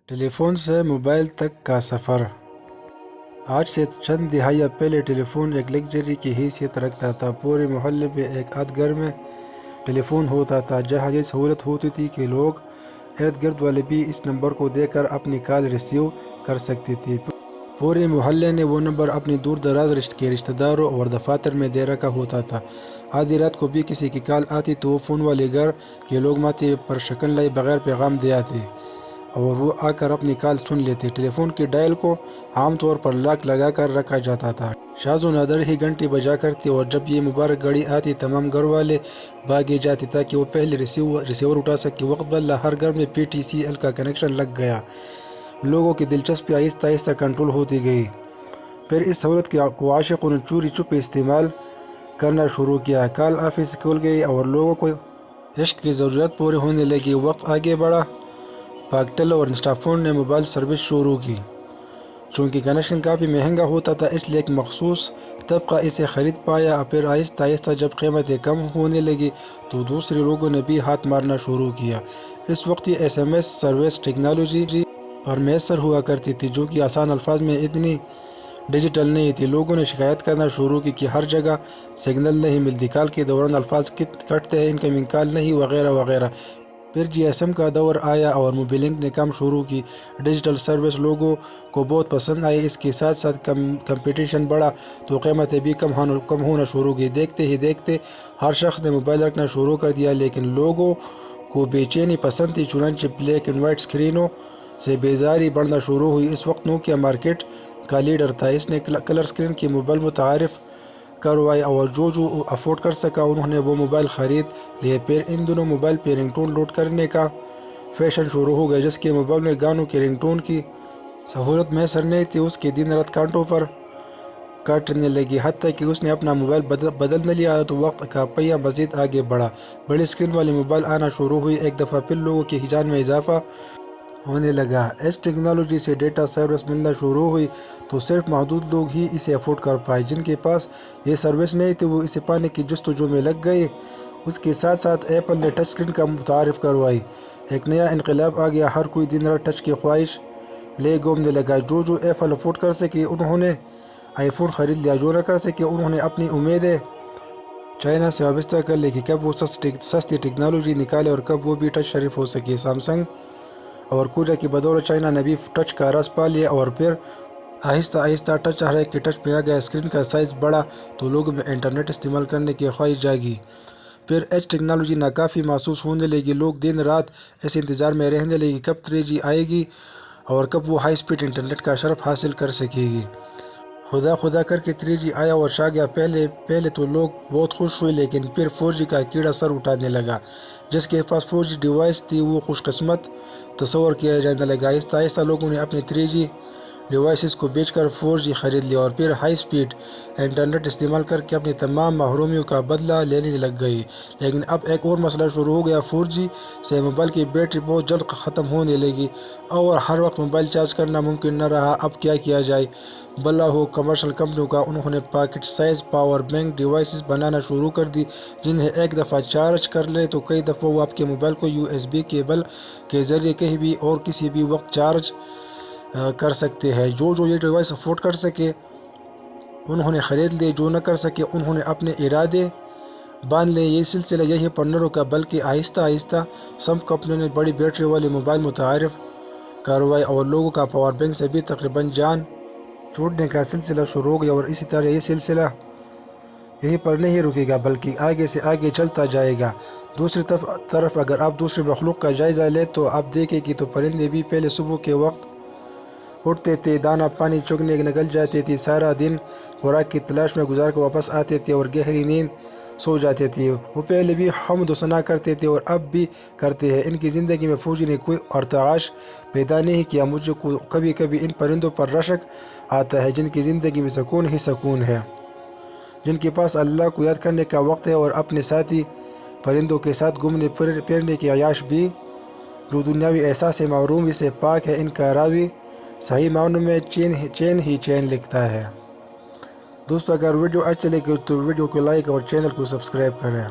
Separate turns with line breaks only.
ٹیلی phone سے mobile تک کا سفر۔ آج سے چند دہائیاں پہلے ٹیلی فون ایک لگژری کی حیثیت رکھتا تھا۔ پورے محلے میں ایک آدھ گھر میں ٹیلی فون ہوتا تھا، جہاں یہ سہولت ہوتی تھی کہ لوگ ارد گرد والے بھی اس نمبر کو دیکھ کر اپنی کال ریسیو کر سکتے تھے۔ پورے محلے نے وہ نمبر اپنے دور دراز کے رشتہ داروں اور دفاتر میں دے رکھا ہوتا تھا۔ آدھی رات کو بھی کسی کی کال آتی تو وہ فون والے گھر کے لوگ ماتھے پر شکن لائے بغیر پیغام دے آتے اور وہ آ کر اپنی کال سن لیتے۔ ٹیلی فون کی ڈائل کو عام طور پر لاک لگا کر رکھا جاتا تھا۔ شاذ و نادر ہی گھنٹی بجا کرتی اور جب یہ مبارک گھڑی آتی تمام گھر والے بھاگے جاتے تاکہ وہ پہلے ریسیور اٹھا سکے۔ وقت بدلا، ہر گھر میں پی ٹی سی ایل کا کنیکشن لگ گیا۔ لوگوں کی دلچسپی آہستہ آہستہ کنٹرول ہوتی گئی۔ پھر اس سہولت کو عاشقوں نے چوری چھپے استعمال کرنا شروع کیا۔ کال آفس کھل گئی اور لوگوں کو عشق کی ضرورت پوری ہونے لگی۔ وقت آگے بڑھا، پاکٹیل اور انسٹا فون نے موبائل سروس شروع کی۔ چونکہ کنیکشن کافی مہنگا ہوتا تھا اس لیے ایک مخصوص طبقہ اسے خرید پایا۔ پھر آہستہ آہستہ جب قیمتیں کم ہونے لگی تو دوسرے لوگوں نے بھی ہاتھ مارنا شروع کیا۔ اس وقت یہ S M S service technology پر میسر ہوا کرتی تھی، جو کہ آسان الفاظ میں اتنی ڈیجیٹل نہیں تھی۔ لوگوں نے شکایت کرنا شروع کی کہ ہر جگہ سگنل نہیں ملتی، کال کے دوران الفاظ کٹتے ہیں، انکمنگ کال نہیں، وغیرہ وغیرہ۔ پھر جی ایس ایم کا دور آیا اور موبیلنگ نے کام شروع کی۔ ڈیجیٹل سروس لوگوں کو بہت پسند آئی۔ اس کے ساتھ ساتھ کمپٹیشن بڑھا تو قیمتیں بھی کم ہونا شروع کی۔ دیکھتے ہی دیکھتے ہر شخص نے موبائل رکھنا شروع کر دیا، لیکن لوگوں کو بے چینی پسند تھی، چنانچہ بلیک اینڈ وائٹ اسکرینوں سے بیزاری بڑھنا شروع ہوئی۔ اس وقت نوکیا مارکیٹ کا لیڈر تھا۔ اس نے کلر اسکرین کے موبائل متعارف کروائے اور جو افورڈ کر سکا انہوں نے وہ موبائل خرید لیے۔ پھر ان دنوں موبائل پہ رنگ ٹون لوڈ کرنے کا فیشن شروع ہو گیا۔ جس کے موبائل میں گانوں کے رنگ ٹون کی سہولت میسر نہیں تھی، اس کے دن رات کانٹوں پر کاٹنے لگی۔ حتیٰ کہ اس نے اپنا موبائل بدل نہ لیا تو وقت کا پہیہ مزید آگے بڑھا۔ بڑی اسکرین والے موبائل آنا شروع ہوئی۔ ایک دفعہ پھر لوگوں کی ہیجان میں اضافہ ہونے لگا۔ اس ٹیکنالوجی سے ڈیٹا سروس ملنا شروع ہوئی تو صرف محدود لوگ ہی اسے افورڈ کر پائے۔ جن کے پاس یہ سروس نہیں تھی وہ اسے پانے کی جستجو میں لگ گئے۔ اس کے ساتھ ساتھ ایپل نے ٹچ اسکرین کا متعارف کروائی۔ ایک نیا انقلاب آ گیا، ہر کوئی دن رات ٹچ کی خواہش لے گھومنے لگا۔ جو ایپل افورڈ کر سکے انہوں نے آئی فون خرید لیا، جو نہ کر سکے انہوں نے اپنی امیدیں چائنا سے وابستہ کر لی کہ کب وہ سستی ٹیکنالوجی نکالے اور کب وہ بھی ٹچ شریف ہو سکے۔ سیمسنگ اور کوجا کی بدولت چائنا نے بھی ٹچ کا رس پا لیا اور پھر آہستہ آہستہ ٹچ ہر ایک کے ٹچ پہ آ گیا۔ اسکرین کا سائز بڑھا تو لوگوں میں انٹرنیٹ استعمال کرنے کی خواہش جاگی۔ پھر ایچ ٹیکنالوجی ناکافی محسوس ہونے لگی۔ لوگ دن رات اس انتظار میں رہنے لگے کب 3G آئے گی اور کب وہ ہائی سپیڈ انٹرنیٹ کا شرف حاصل کر سکے گی۔ خدا کر کے 3G آیا اور چھا گیا۔ پہلے تو لوگ بہت خوش ہوئے، لیکن پھر 4G کا کیڑا سر اٹھانے لگا۔ جس کے پاس 4G ڈیوائس تھی وہ خوش قسمت تصور کیا جانے لگا۔ آہستہ آہستہ لوگوں نے اپنے 3G ڈیوائسز کو بیچ کر 4G خرید لیا اور پھر ہائی سپیڈ انٹرنیٹ استعمال کر کے اپنی تمام محرومیوں کا بدلہ لینے لگ گئی۔ لیکن اب ایک اور مسئلہ شروع ہو گیا۔ 4G سے موبائل کی بیٹری بہت جلد ختم ہونے لگی اور ہر وقت موبائل چارج کرنا ممکن نہ رہا۔ اب کیا جائے؟ بھلا ہو کمرشل کمپنیوں کا، انہوں نے pocket size power bank devices بنانا شروع کر دی، جنہیں ایک دفعہ چارج کر لے تو کئی دفعہ وہ آپ کے موبائل کو USB کیبل کے ذریعے کہیں بھی اور کسی بھی وقت چارج کر سکتے ہیں۔ جو یہ ڈیوائس افورڈ کر سکے انہوں نے خرید لیے، جو نہ کر سکے انہوں نے اپنے ارادے باندھ لے۔ یہ سلسلہ یہیں پر نہ رکا بلکہ آہستہ آہستہ سب کمپنیوں نے بڑی بیٹری والے موبائل متعارف کروائے اور لوگوں کا پاور بینک سے بھی تقریباً جان چھوڑنے کا سلسلہ شروع ہو گیا۔ اور اسی طرح یہ سلسلہ یہیں پر نہیں رکے گا بلکہ آگے سے آگے چلتا جائے گا۔ دوسری طرف اگر آپ دوسری مخلوق کا جائزہ لیں تو آپ دیکھیں کہ تو پرندے بھی پہلے صبح کے وقت اٹھتے تھے، دانہ پانی چگنے نکل جاتے تھے، سارا دن خوراک کی تلاش میں گزار کر واپس آتے تھے اور گہری نیند سو جاتے تھے۔ وہ پہلے بھی حمد و ثنا کرتے تھے اور اب بھی کرتے ہیں۔ ان کی زندگی میں فوجی نے کوئی ارتعاش پیدا نہیں کیا۔ مجھے کبھی کبھی ان پرندوں پر رشک آتا ہے جن کی زندگی میں سکون ہی سکون ہے، جن کے پاس اللہ کو یاد کرنے کا وقت ہے اور اپنے ساتھی پرندوں کے ساتھ گھومنے پھرنے کی عیاش بھی، جو دنیاوی احساس محرومی سے پاک ہے۔ ان کا راوی صحیح معنوں میں چین ہی چین لکھتا ہے۔ دوستو اگر ویڈیو اچھی لگے تو ویڈیو کو لائک اور چینل کو سبسکرائب کریں۔